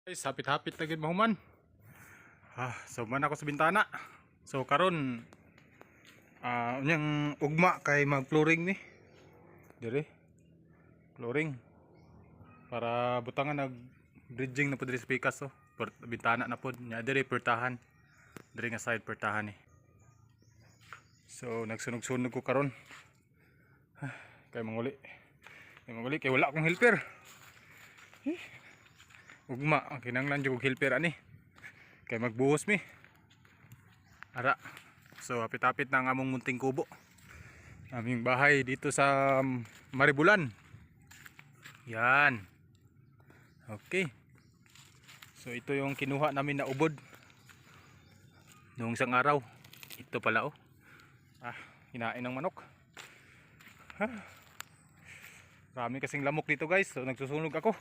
Guys, hapit-hapit lagi mahuman. So man ako sa bintana. So karon unyang ugma kay mag-flooring ni. Dire. Flooring. Para butangan nag bridging na pud diri sa pikas so. Bintana na pud nya dire pertahan. Dire nga side pertahan ni. So nagsunog-sunog ko karon. Kay manguli. Kay wala akong helper. Ugma, kinanglan jud og helper ani. Kay magbuhos mi. Ara. So hapit-hapit na ang among munting kubo. Aming bahay dito sa Maribulan. Yan. Okay. So ito yung kinuha namin na ubod noong isang araw. Ito pala oh. Hinain ng manok. Marami kasing lamok dito guys. So nagsusunog ako.